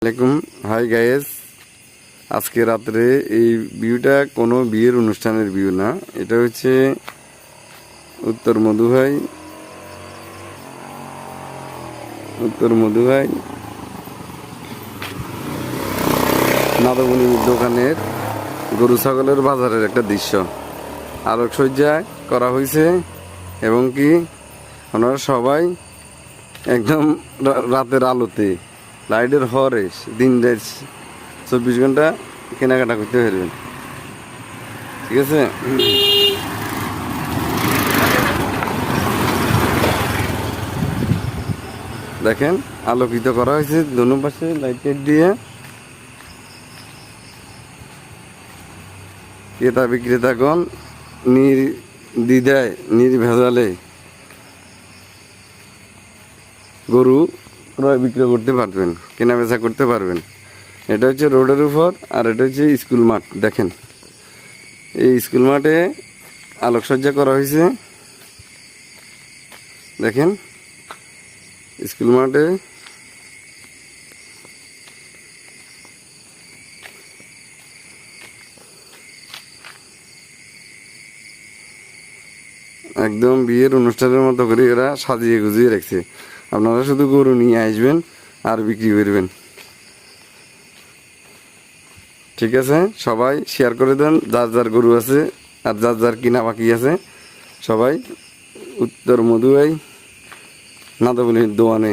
আসসালামাইকুম। Hi guys, আজকে রাত্রে এই ভিউটা কোনো বিয়ের অনুষ্ঠানের ভিউ না, এটা হচ্ছে উত্তর মধুভাই নাদবনী দোকানের গরু ছাগলের বাজারের একটা দৃশ্য। আলোকসজ্জা করা হয়েছে এবং কি ওনারা সবাই একদম রাতের আলোতে লাইটের হরে দিন 24 ঘন্টা কেনাকাটা করতে পারবেন। ঠিক আছে, দেখেন আলোকিত করা হয়েছে দোনো পাশে লাইট দিয়ে। ক্রেতা বিক্রেতাগণ নির্দ্বিধায় নির্ভেজালে গরু ক্রয় বিক্রয় করতে পারবেন, কেনা বেচা করতে পারবেন। এটা হচ্ছে রোডের উপর, আর এটা হচ্ছে স্কুল মাঠ। দেখেন এই স্কুল মাঠে আলোকসজ্জা করা হয়েছে। দেখেন স্কুল মাঠে একদম বিয়ের অনুষ্ঠানের মতো করে এরা সাজিয়ে গুজিয়ে রাখছে। আপনারা শুধু গরু নিয়ে আসবেন আর বিক্রি করবেন। ঠিক আছে, সবাই শেয়ার করে দেন, যার যার গরু আছে আর যার যার কিনা বাকি আছে সবাই উত্তর মধুভাই নাদবলীর দোকানে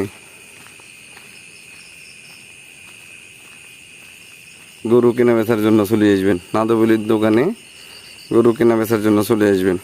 গরু কেনা বেচার জন্য চলে আসবেন। নাদবলীর দোকানে গরু কেনা বেচার জন্য চলে আসবেন।